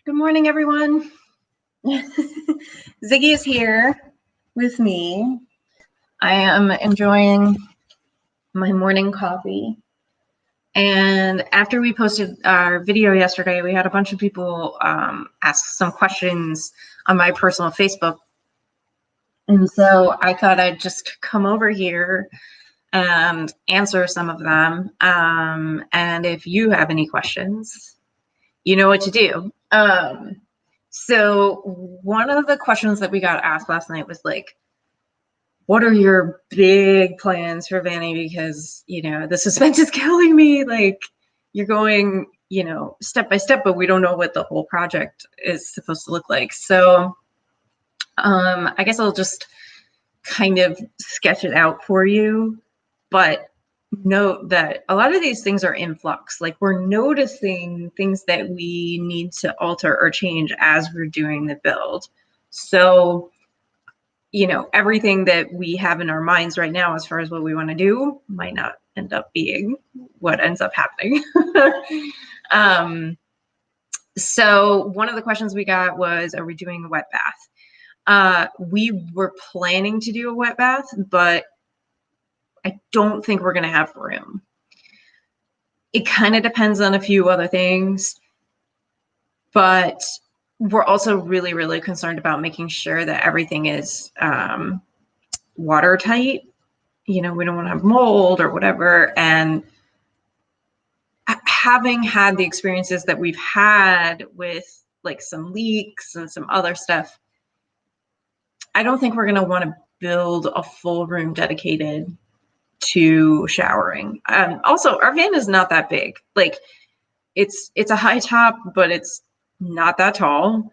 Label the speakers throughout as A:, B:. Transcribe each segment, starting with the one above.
A: Good morning, everyone. Ziggy is here with me. I am enjoying my morning coffee. And after we posted our video yesterday, we had a bunch of people ask some questions on my personal Facebook. And so I thought I'd just come over here and answer some of them. And if you have any questions, you know what to do. So one of the questions that we got asked last night was like, what are your big plans for Vanny? Because, the suspense is killing me. Like, you're going, step by step, but we don't know what the whole project is supposed to look like. So I guess I'll just kind of sketch it out for you. But note that a lot of these things are in flux. Like, we're noticing things that we need to alter or change as we're doing the build. So, everything that we have in our minds right now as far as what we want to do might not end up being what ends up happening. So one of the questions we got was, are we doing a wet bath? We were planning to do a wet bath, but I don't think we're going to have room. It kind of depends on a few other things, but we're also really, really concerned about making sure that everything is watertight. We don't want to have mold or whatever. And having had the experiences that we've had with like some leaks and some other stuff, I don't think we're going to want to build a full room dedicated to showering. Also, our van is not that big. Like, it's a high top, but it's not that tall,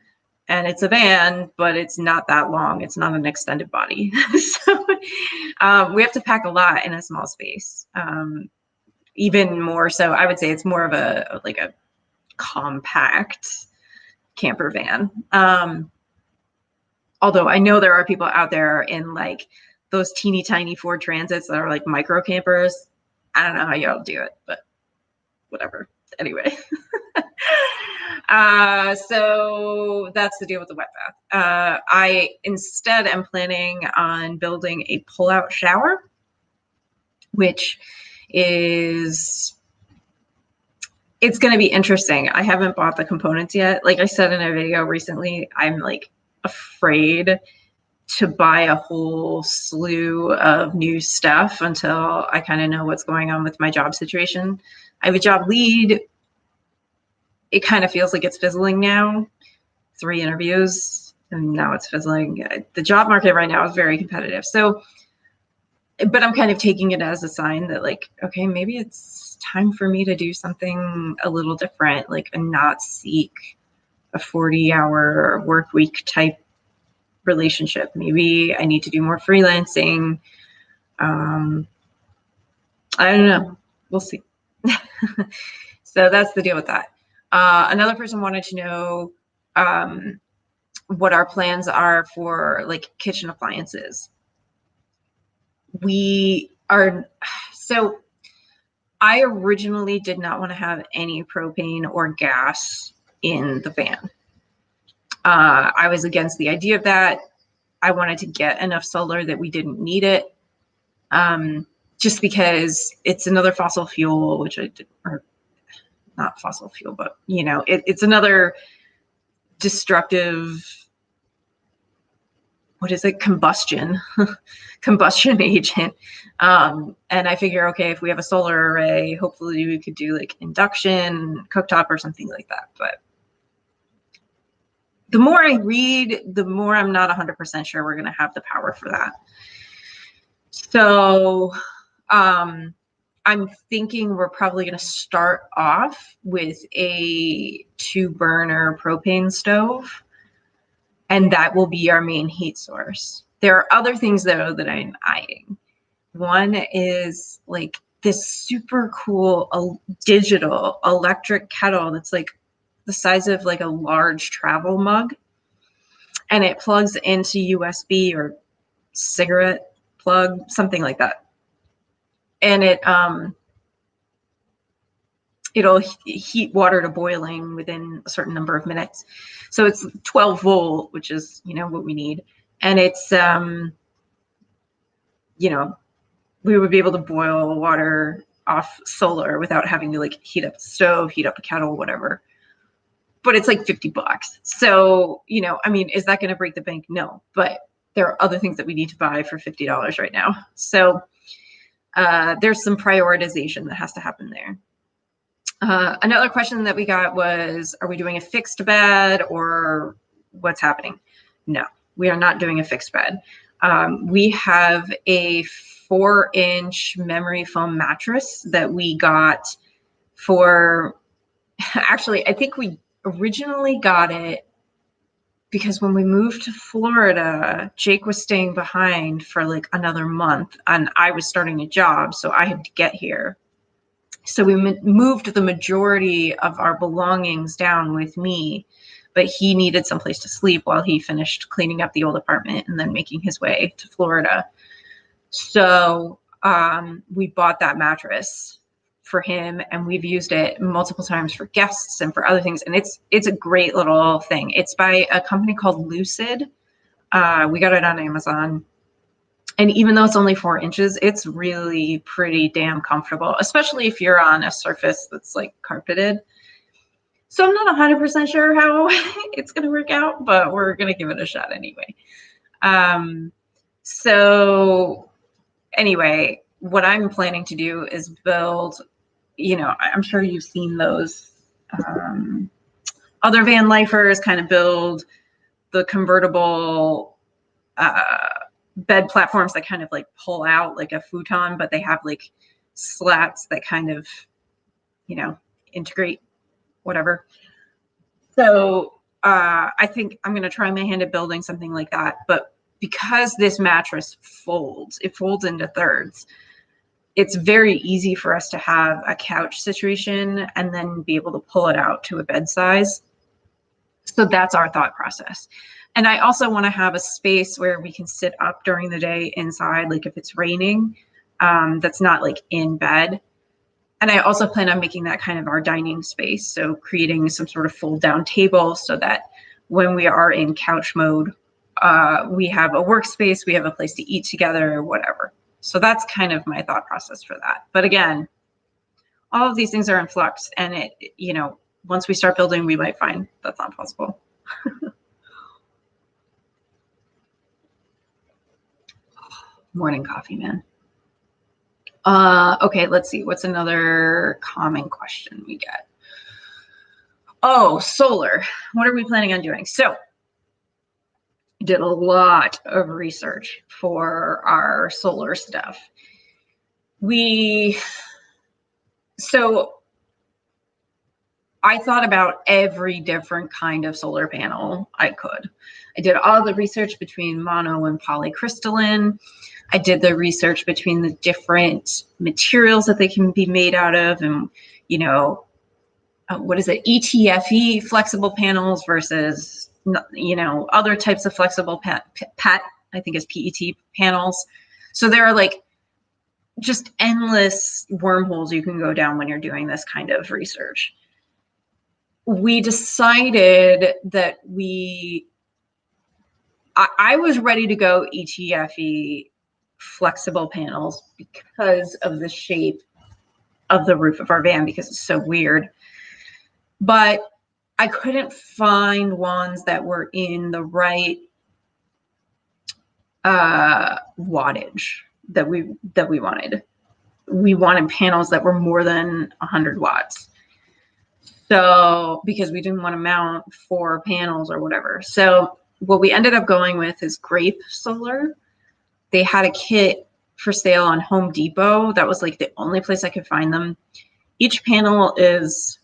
A: and it's a van, but it's not that long. It's not an extended body. So we have to pack a lot in a small space. Even more so, I would say it's more of a compact camper van. Although I know there are people out there in like those teeny tiny Ford Transits that are like micro campers. I don't know how y'all do it, but whatever. Anyway. So that's the deal with the wet bath. I instead am planning on building a pull-out shower, which it's going to be interesting. I haven't bought the components yet. Like I said in a video recently, I'm like afraid to buy a whole slew of new stuff until I kind of know what's going on with my job situation. I have a job lead. It kind of feels like it's fizzling now. 3 interviews and now it's fizzling. The job market right now is very competitive. So, but I'm kind of taking it as a sign that like, okay, maybe it's time for me to do something a little different, like and not seek a 40-hour work week type relationship. Maybe I need to do more freelancing. I don't know. We'll see. So that's the deal with that. Another person wanted to know what our plans are for like kitchen appliances. So I originally did not want to have any propane or gas in the van. I was against the idea of that. I wanted to get enough solar that we didn't need it. Just because it's another fossil fuel, which or not fossil fuel, but it's another destructive, what is it? Combustion agent. And I figure, okay, if we have a solar array, hopefully we could do like induction, cooktop or something like that. But the more I read, the more I'm not 100% sure we're going to have the power for that. So I'm thinking we're probably going to start off with a 2-burner propane stove, and that will be our main heat source. There are other things though that I'm eyeing. One is like this super cool digital electric kettle that's like the size of like a large travel mug, and it plugs into USB or cigarette plug, something like that. And it'll heat water to boiling within a certain number of minutes. So it's 12 volt, which is, what we need. And it's, we would be able to boil water off solar without having to like heat up the stove, heat up a kettle, whatever. But it's like $50. So, is that going to break the bank? No, but there are other things that we need to buy for $50 right now. So there's some prioritization that has to happen there. Another question that we got was, are we doing a fixed bed or what's happening? No, we are not doing a fixed bed. We have a 4-inch memory foam mattress that we got for, actually, I think we originally got it because when we moved to Florida, Jake was staying behind for like another month and I was starting a job, so I had to get here. So we moved the majority of our belongings down with me, but he needed someplace to sleep while he finished cleaning up the old apartment and then making his way to Florida. So we bought that mattress for him, and we've used it multiple times for guests and for other things. And it's a great little thing. It's by a company called Lucid. We got it on Amazon. And even though it's only 4 inches, it's really pretty damn comfortable, especially if you're on a surface that's like carpeted. So I'm not 100% sure how it's going to work out, but we're going to give it a shot anyway. So anyway, what I'm planning to do is build, I'm sure you've seen those other van lifers kind of build the convertible bed platforms that kind of like pull out like a futon, but they have like slats that kind of, integrate whatever. So I think I'm going to try my hand at building something like that. But because this mattress it folds into thirds, it's very easy for us to have a couch situation and then be able to pull it out to a bed size. So that's our thought process. And I also want to have a space where we can sit up during the day inside, like if it's raining, that's not like in bed. And I also plan on making that kind of our dining space. So creating some sort of fold down table so that when we are in couch mode, we have a workspace, we have a place to eat together or whatever. So that's kind of my thought process for that. But again, all of these things are in flux, and once we start building, we might find that's not possible. Morning coffee, man. Okay, let's see. What's another common question we get? Oh, solar. What are we planning on doing? So I did a lot of research for our solar stuff. So I thought about every different kind of solar panel I could. I did all the research between mono and polycrystalline. I did the research between the different materials that they can be made out of, and, what is it, ETFE flexible panels versus, other types of flexible PET, I think is PET panels. So there are like just endless wormholes you can go down when you're doing this kind of research. We decided that I was ready to go ETFE flexible panels because of the shape of the roof of our van, because it's so weird. But I couldn't find ones that were in the right wattage that we wanted. We wanted panels that were more than 100 watts. So, because we didn't want to mount 4 panels or whatever. So what we ended up going with is Grape Solar. They had a kit for sale on Home Depot. That was like the only place I could find them. Each panel is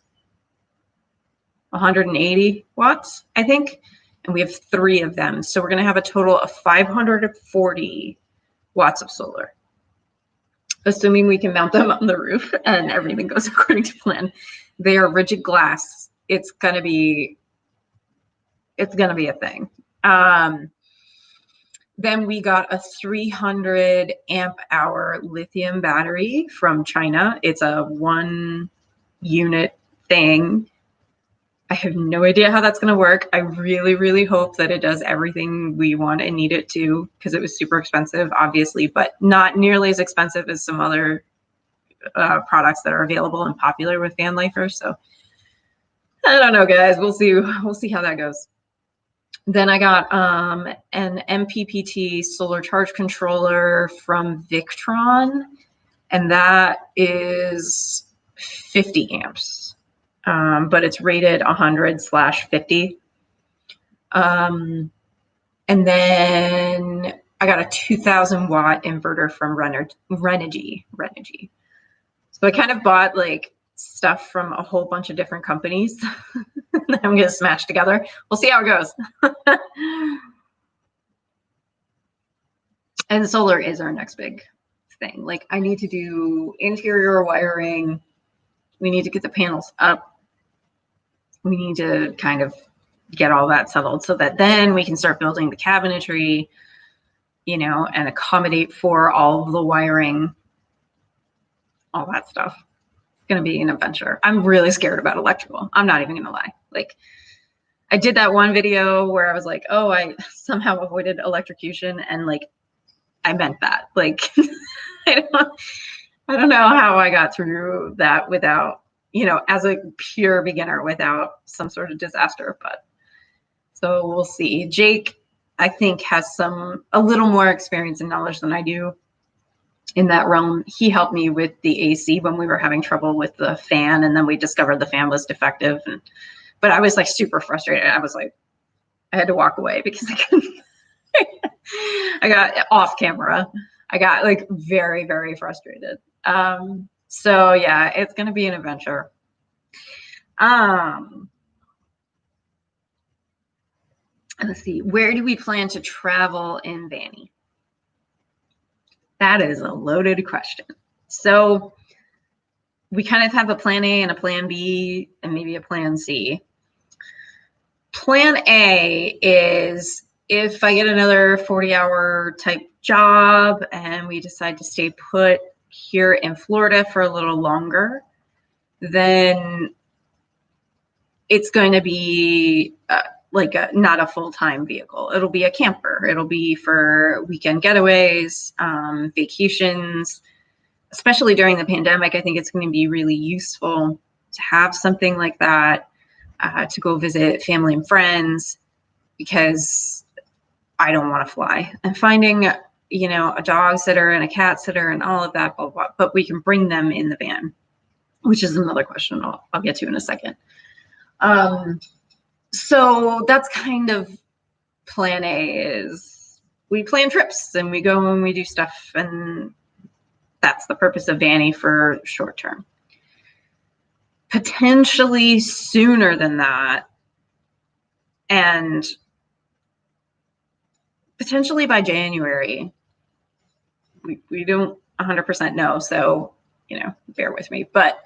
A: 180 watts, I think. And we have 3 of them. So we're going to have a total of 540 watts of solar, assuming we can mount them on the roof and everything goes according to plan. They are rigid glass. It's gonna be a thing. Then we got a 300 amp hour lithium battery from China. It's a 1 unit thing. I have no idea how that's going to work. I really, really hope that it does everything we want and need it to, because it was super expensive, obviously, but not nearly as expensive as some other products that are available and popular with van lifers. So I don't know, guys. We'll see. We'll see how that goes. Then I got an MPPT solar charge controller from Victron, and that is 50 amps, but it's rated 100/50. And then I got a 2,000 watt inverter from Renogy. So I kind of bought like stuff from a whole bunch of different companies that I'm going to smash together. We'll see how it goes. And solar is our next big thing. Like, I need to do interior wiring. We need to get the panels up. We need to kind of get all that settled so that then we can start building the cabinetry, you know, and accommodate for all of the wiring, all that stuff. It's going to be an adventure. I'm really scared about electrical. I'm not even going to lie. Like, I did that one video where I was like, oh, I somehow avoided electrocution, and like, I meant that. Like, I don't know how I got through that without, you know, as a pure beginner, without some sort of disaster. But so we'll see. Jake, I think, has a little more experience and knowledge than I do in that realm. He helped me with the AC when we were having trouble with the fan, and then we discovered the fan was defective. But I was like super frustrated. I was like, I had to walk away because I couldn't. I got off camera. I got like very, very frustrated. So yeah, it's going to be an adventure. Let's see. Where do we plan to travel in Vanny? That is a loaded question. So we kind of have a plan A and a plan B and maybe a plan C. Plan A is if I get another 40-hour type job and we decide to stay put here in Florida for a little longer, then it's going to be not a full-time vehicle. It'll be a camper. It'll be for weekend getaways, vacations, especially during the pandemic. I think it's going to be really useful to have something like that, to go visit family and friends, because I don't want to fly. And finding, you know, a dog sitter and a cat sitter and all of that, blah, blah, but we can bring them in the van, which is another question I'll get to in a second. So that's kind of plan A. Is we plan trips and we go and we do stuff, and that's the purpose of Vanny for short term. Potentially sooner than that, and potentially by January. We don't 100% know, so, you know, bear with me. But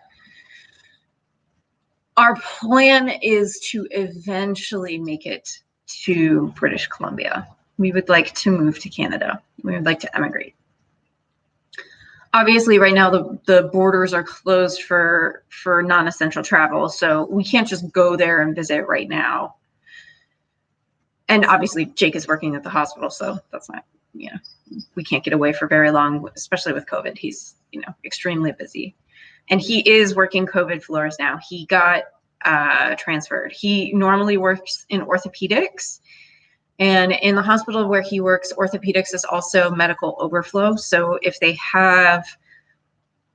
A: our plan is to eventually make it to British Columbia. We would like to move to Canada. We would like to emigrate. Obviously, right now the borders are closed for non-essential travel, so we can't just go there and visit right now. And obviously, Jake is working at the hospital, so that's not, you know, we can't get away for very long, especially with COVID. He's, you know, extremely busy. And he is working COVID floors now. He got transferred. He normally works in orthopedics. And in the hospital where he works, orthopedics is also medical overflow. So if they have,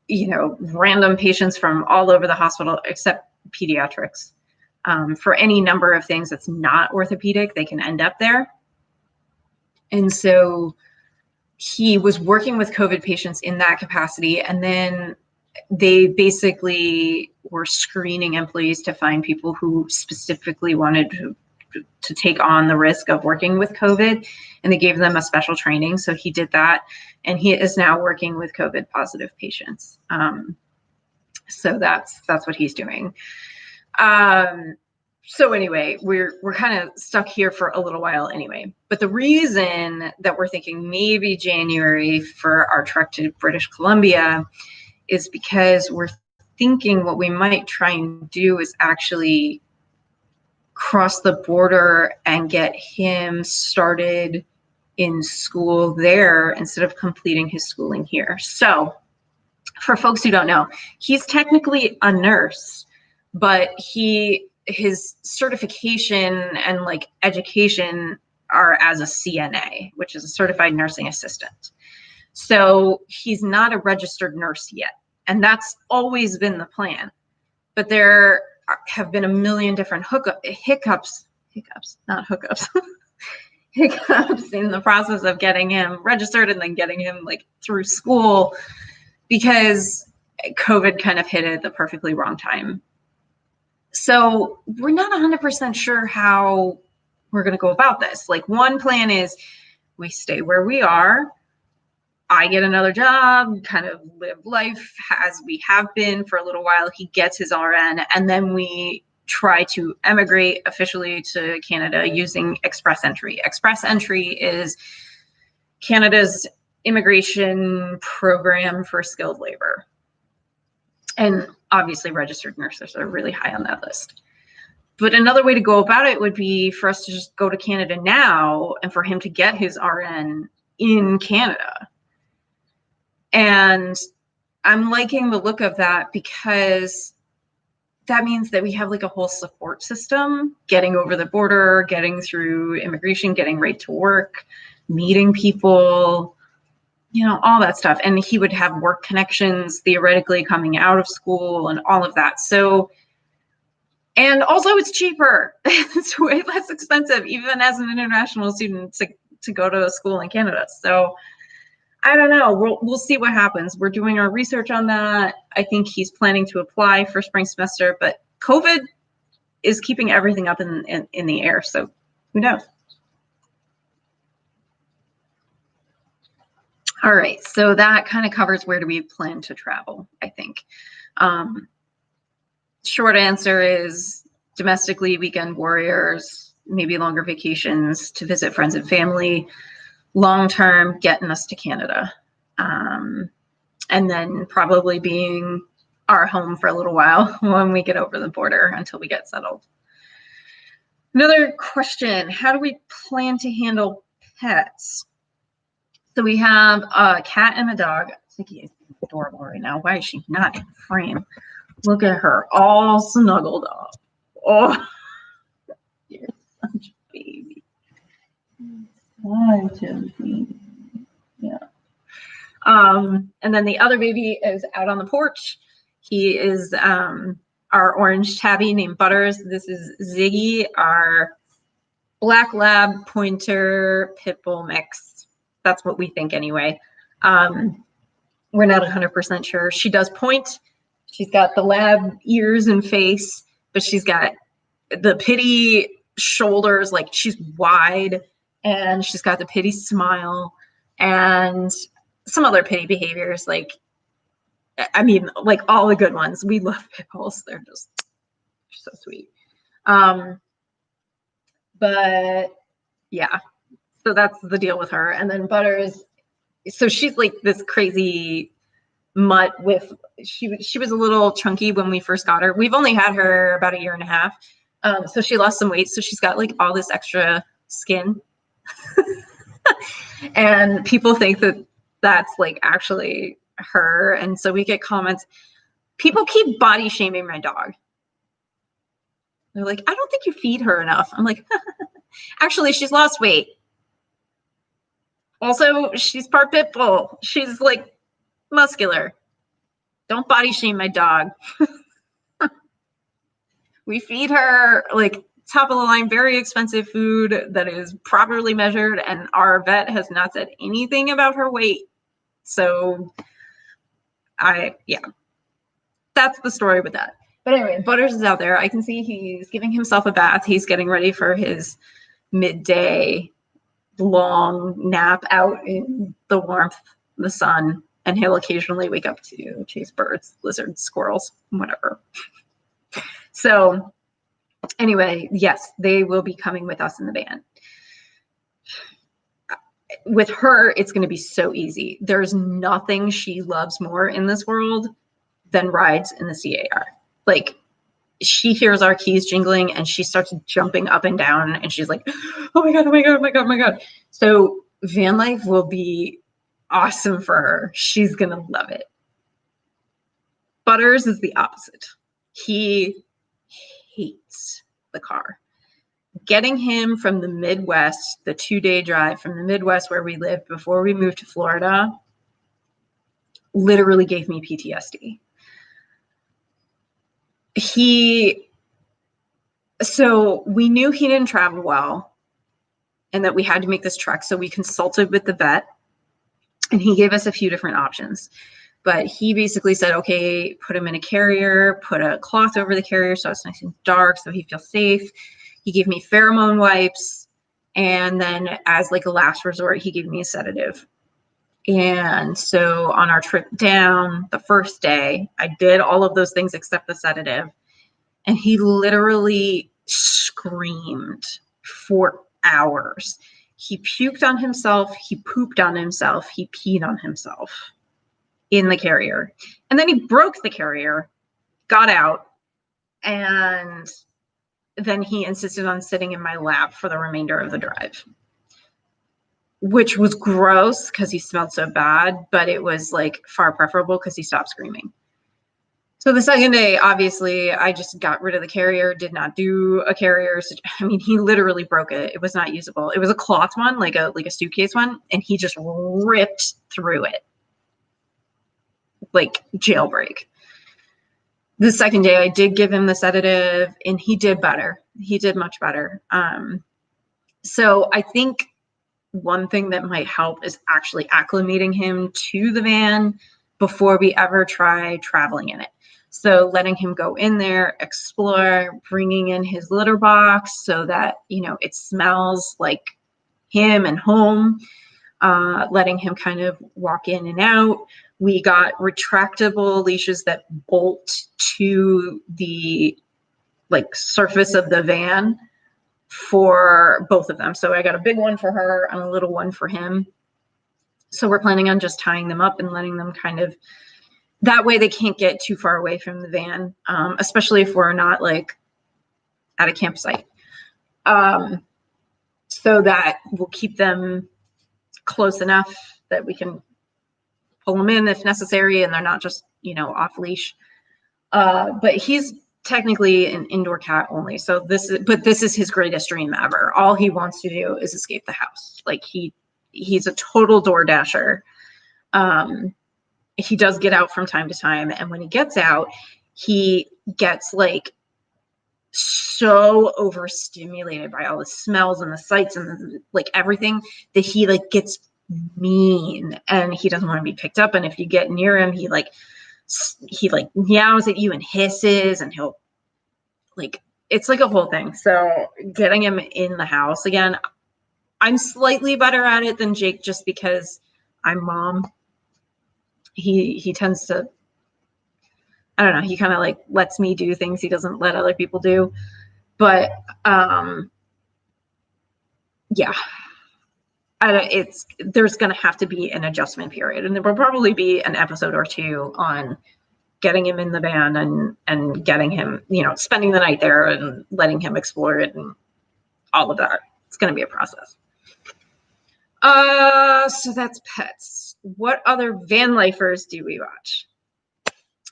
A: you know, random patients from all over the hospital, except pediatrics, for any number of things that's not orthopedic, they can end up there. And so he was working with COVID patients in that capacity. And then they basically were screening employees to find people who specifically wanted to take on the risk of working with COVID. And they gave them a special training. So he did that. And he is now working with COVID positive patients. So that's what he's doing. So anyway, we're kind of stuck here for a little while anyway. But the reason that we're thinking maybe January for our trek to British Columbia is because we're thinking what we might try and do is actually cross the border and get him started in school there instead of completing his schooling here. So for folks who don't know, he's technically a nurse, but his certification and like education are as a CNA, which is a certified nursing assistant. So he's not a registered nurse yet. And that's always been the plan. But there have been a million different hiccups in the process of getting him registered and then getting him like through school, because COVID kind of hit at the perfectly wrong time. So we're not 100% sure how we're going to go about this. Like, one plan is we stay where we are. I get another job, kind of live life as we have been for a little while. He gets his RN, and then we try to emigrate officially to Canada using express entry. Express entry is Canada's immigration program for skilled labor. And obviously registered nurses are really high on that list. But another way to go about it would be for us to just go to Canada now and for him to get his RN in Canada. And I'm liking the look of that because that means that we have like a whole support system, getting over the border, getting through immigration, getting right to work, meeting people, you know, all that stuff. And he would have work connections theoretically coming out of school and all of that. So, and also it's cheaper. It's way less expensive, even as an international student, to go to a school in Canada. So I don't know. We'll see what happens. We're doing our research on that. I think he's planning to apply for spring semester, but COVID is keeping everything up in the air. So who knows? All right. So that kind of covers where do we plan to travel, I think. Short answer is domestically, weekend warriors, maybe longer vacations to visit friends and family. Long term, getting us to Canada, and then probably being our home for a little while when we get over the border until we get settled. Another question: how do we plan to handle pets? So we have a cat and a dog. Ziggy is adorable right now. Why is she not in frame? Look at her, all snuggled up. Oh, you're such a baby. Yeah. And then the other baby is out on the porch. He is our orange tabby named Butters. This is Ziggy, our black lab pointer pit bull mix. That's what we think anyway. We're not 100% sure. She does point. She's got the lab ears and face, but she's got the pitty shoulders, like she's wide. And she's got the pity smile and some other pity behaviors. Like, I mean, like all the good ones. We love pit bulls. They're just so sweet. But yeah, so that's the deal with her. And then Butters, so she's like this crazy mutt with, she was a little chunky when we first got her. We've only had her about 1.5 years. So she lost some weight. So she's got like all this extra skin. And people think that that's like actually her. And so we get comments. People keep body shaming my dog. They're like, I don't think you feed her enough. I'm like, actually, she's lost weight. Also, she's part pit bull. She's like muscular. Don't body shame my dog. We feed her like top of the line, very expensive food that is properly measured, and our vet has not said anything about her weight. So yeah, that's the story with that. But anyway, Butters is out there. I can see he's giving himself a bath. He's getting ready for his midday long nap out in the warmth, the sun, and he'll occasionally wake up to chase birds, lizards, squirrels, whatever. So anyway, yes, they will be coming with us in the van. With her, it's going to be so easy. There's nothing she loves more in this world then rides in the CAR. Like, she hears our keys jingling and she starts jumping up and down and she's like, oh my God, oh my God, oh my God, oh my God. So van life will be awesome for her. She's going to love it. Butters is the opposite. He hates the car. Getting him from the Midwest, the 2-day drive from the Midwest where we lived before we moved to Florida, literally gave me PTSD. So we knew he didn't travel well and that we had to make this trek. So we consulted with the vet and he gave us a few different options. But he basically said, okay, put him in a carrier, put a cloth over the carrier so it's nice and dark so he feels safe. He gave me pheromone wipes. And then as like a last resort, he gave me a sedative. And so on our trip down the first day, I did all of those things except the sedative. And he literally screamed for hours. He puked on himself. He pooped on himself. He peed on himself in the carrier. And then he broke the carrier, got out, and then he insisted on sitting in my lap for the remainder of the drive, which was gross because he smelled so bad, but it was like far preferable because he stopped screaming. So the second day, obviously, I just got rid of the carrier, did not do a carrier. I mean, he literally broke it. It was not usable. It was a cloth one, like a suitcase one, and he just ripped through it. Like jailbreak. The second day I did give him the sedative and he did better. He did much better. So I think one thing that might help is actually acclimating him to the van before we ever try traveling in it. So letting him go in there, explore, bringing in his litter box so that, you know, it smells like him and home, letting him kind of walk in and out. We got retractable leashes that bolt to the like surface of the van for both of them. So I got a big one for her and a little one for him. So we're planning on just tying them up and letting them kind of, that way they can't get too far away from the van, especially if we're not like at a campsite. So that we'll keep them close enough that we can pull them in if necessary and they're not just, you know, off leash. But he's technically an indoor cat only. So this is his greatest dream ever. All he wants to do is escape the house. Like he's a total door dasher. He does get out from time to time. And when he gets out, he gets like so overstimulated by all the smells and the sights and like everything that he like gets mean and he doesn't want to be picked up. And if you get near him, he meows at you and hisses and he'll like, it's like a whole thing. So getting him in the house again, I'm slightly better at it than Jake just because I'm mom. He tends to, I don't know, he kind of like lets me do things he doesn't let other people do. But yeah, there's going to have to be an adjustment period, and there will probably be an episode or two on getting him in the van and getting him, you know, spending the night there and letting him explore it and all of that. It's going to be a process. So that's pets. What other van lifers do we watch?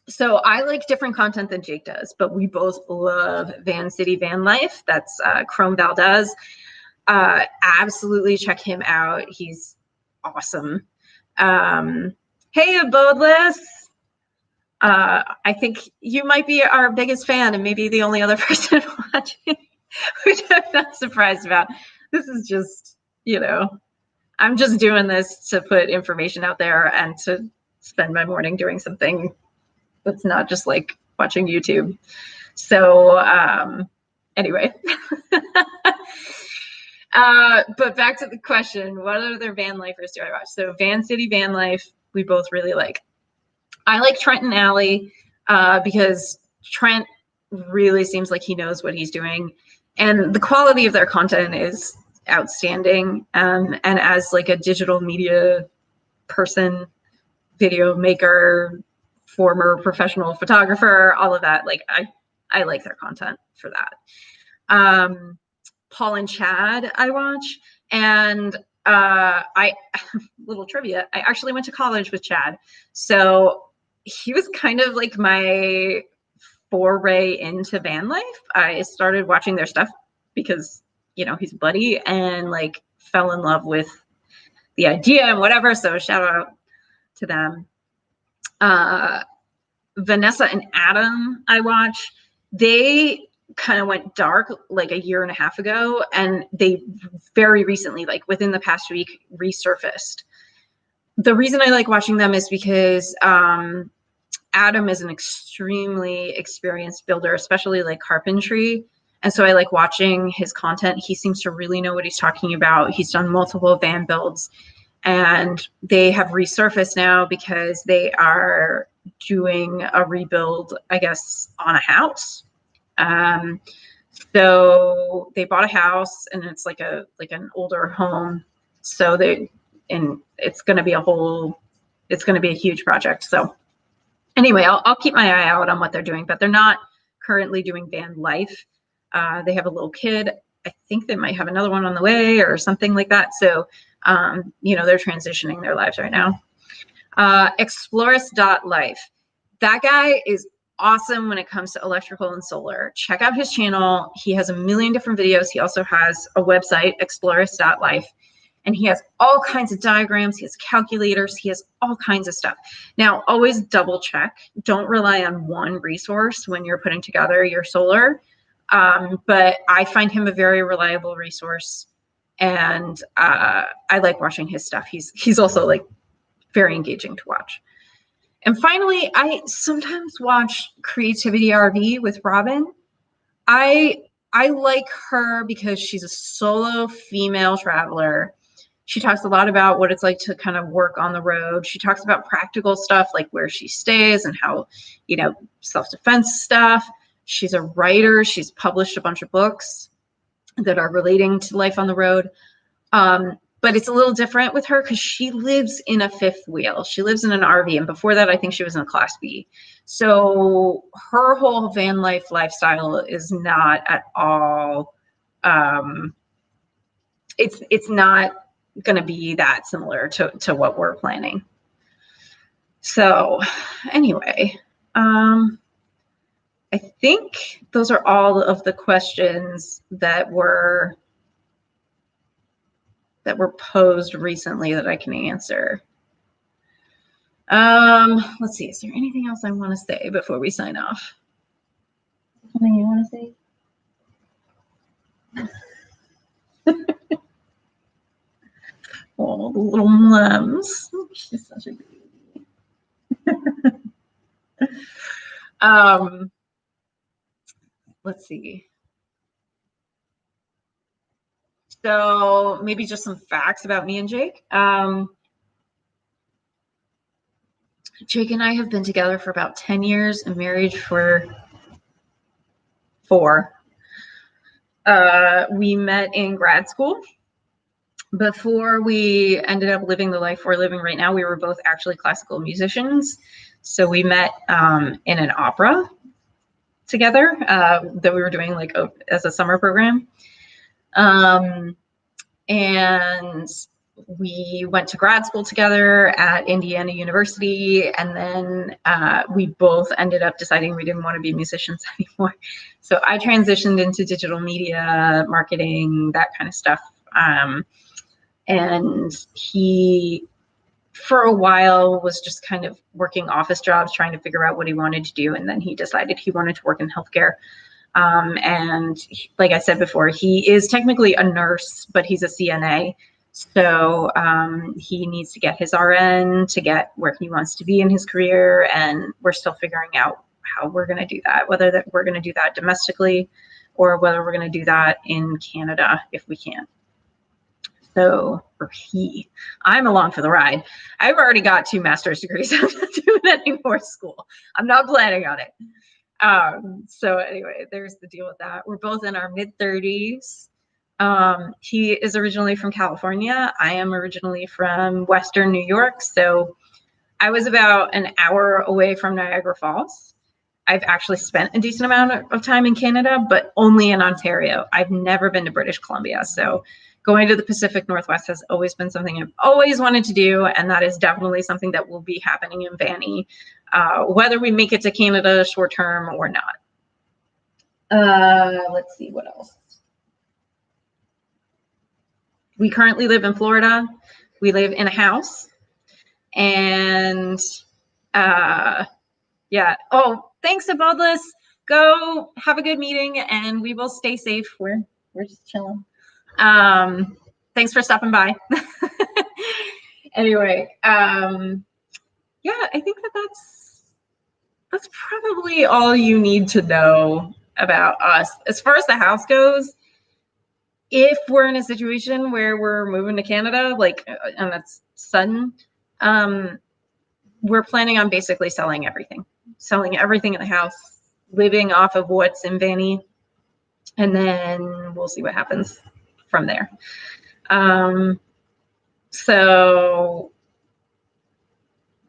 A: So I like different content than Jake does, but we both love Van City Van Life. That's Chrome Valdez. Absolutely check him out. He's awesome. Hey, Abodeless. I think you might be our biggest fan and maybe the only other person watching, which I'm not surprised about. This is just, you know, I'm just doing this to put information out there and to spend my morning doing something that's not just like watching YouTube. So anyway, but back to the question, what other van lifers do I watch? So Van City Van Life, we both really like. I like Trent and Allie because Trent really seems like he knows what he's doing. And the quality of their content is outstanding. And as like a digital media person, video maker, former professional photographer, all of that. Like I like their content for that. Paul and Chad I watch, and I little trivia, I actually went to college with Chad. So he was kind of like my foray into van life. I started watching their stuff because, you know, he's a buddy, and like fell in love with the idea and whatever. So shout out to them. Vanessa and Adam I watch. They kind of went dark like a year and a half ago, and they very recently, like within the past week, resurfaced. The reason I like watching them is because Adam is an extremely experienced builder, especially like carpentry. And so I like watching his content. He seems to really know what he's talking about. He's done multiple van builds, and they have resurfaced now because they are doing a rebuild, I guess, on a house. So they bought a house, and it's like an older home. So it's going to be a huge project. So anyway, I'll keep my eye out on what they're doing, but they're not currently doing van life. They have a little kid. I think they might have another one on the way or something like that. So, they're transitioning their lives right now. Explorist.life. That guy is awesome when it comes to electrical and solar. Check out his channel. He has a million different videos. He also has a website, explorist.life. And he has all kinds of diagrams. He has calculators. He has all kinds of stuff. Now, always double check. Don't rely on one resource when you're putting together your solar. But I find him a very reliable resource. And I like watching his stuff. He's also like very engaging to watch. And finally, I sometimes watch Creativity RV with Robin. I like her because she's a solo female traveler. She talks a lot about what it's like to kind of work on the road. She talks about practical stuff like where she stays and how, self-defense stuff. She's a writer. She's published a bunch of books that are relating to life on the road. But it's a little different with her because she lives in a fifth wheel. She lives in an RV. And before that, I think she was in a Class B. So her whole van life lifestyle is not at all, it's not going to be that similar to what we're planning. So anyway, I think those are all of the questions that were posed recently that I can answer. Let's see. Is there anything else I want to say before we sign off? Something you want to say? Oh, the little mums. She's such a baby. Let's see. So maybe just some facts about me and Jake. Jake and I have been together for about 10 years and married for 4. We met in grad school. Before we ended up living the life we're living right now, we were both actually classical musicians. So we met in an opera together that we were doing like as a summer program. And we went to grad school together at Indiana University, and then we both ended up deciding we didn't want to be musicians anymore. So I transitioned into digital media, marketing, that kind of stuff. And he, for a while, was just kind of working office jobs, trying to figure out what he wanted to do. And then he decided he wanted to work in healthcare. And like I said before, he is technically a nurse, but he's a CNA. So he needs to get his RN to get where he wants to be in his career. And we're still figuring out how we're going to do that, whether that we're going to do that domestically or whether we're going to do that in Canada if we can. So I'm along for the ride. I've already got 2 master's degrees. I'm not doing any more school. I'm not planning on it. So anyway, there's the deal with that. We're both in our mid-30s. He is originally from California. I am originally from Western New York. So I was about an hour away from Niagara Falls. I've actually spent a decent amount of time in Canada, but only in Ontario. I've never been to British Columbia. So going to the Pacific Northwest has always been something I've always wanted to do. And that is definitely something that will be happening in Vanny, whether we make it to Canada short term or not. Let's see what else. We currently live in Florida. We live in a house. And yeah. Oh, thanks, Abodless. Go have a good meeting, and we will stay safe. We're just chilling. Thanks for stopping by. Anyway, yeah, I think that's probably all you need to know about us. As far as the house goes, if we're in a situation where we're moving to Canada, like, and it's sudden, we're planning on basically selling everything in the house, living off of what's in Vanny, and then we'll see what happens from there. So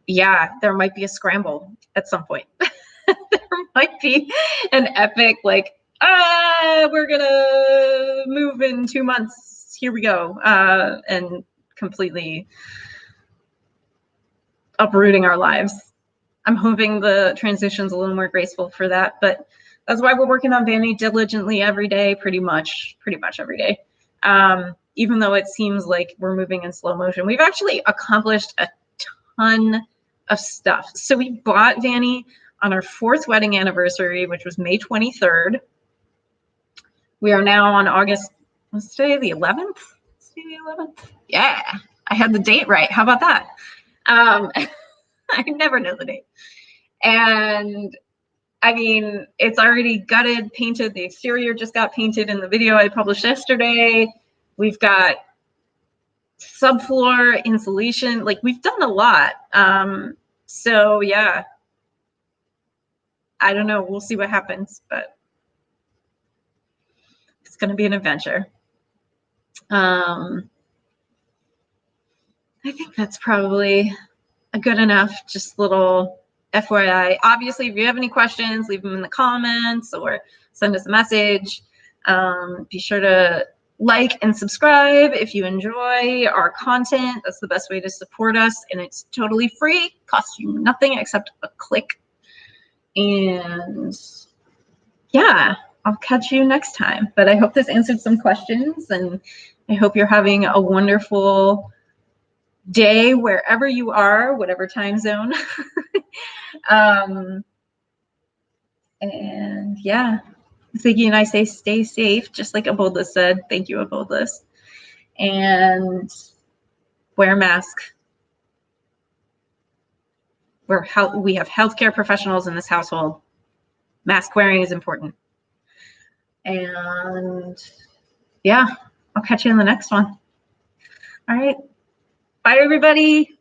A: yeah, there might be a scramble at some point. There might be an epic, like, we're gonna move in 2 months. Here we go. And completely uprooting our lives. I'm hoping the transition's a little more graceful for that, but that's why we're working on Vanny diligently every day, pretty much every day. Even though it seems like we're moving in slow motion, we've actually accomplished a ton of stuff. So we bought Vanny on our 4th wedding anniversary, which was May 23rd. We are now on August, let's say the 11th? Let's say the 11th. Yeah, I had the date right. How about that? I never know the date. And I mean, it's already gutted, painted. The exterior just got painted in the video I published yesterday. We've got subfloor insulation. Like, we've done a lot. So yeah, I don't know. We'll see what happens, but it's going to be an adventure. I think that's probably a good enough, just little FYI. Obviously, if you have any questions, leave them in the comments or send us a message. Be sure to like and subscribe if you enjoy our content. That's the best way to support us, and it's totally free. Costs you nothing except a click. And yeah, I'll catch you next time. But I hope this answered some questions, and I hope you're having a wonderful day wherever you are, whatever time zone. And yeah, Ziggy and I say stay safe, just like Abodless said. Thank you, Abodless. And wear a mask. We have healthcare professionals in this household. Mask wearing is important. And yeah, I'll catch you in the next one. All right. Bye, everybody.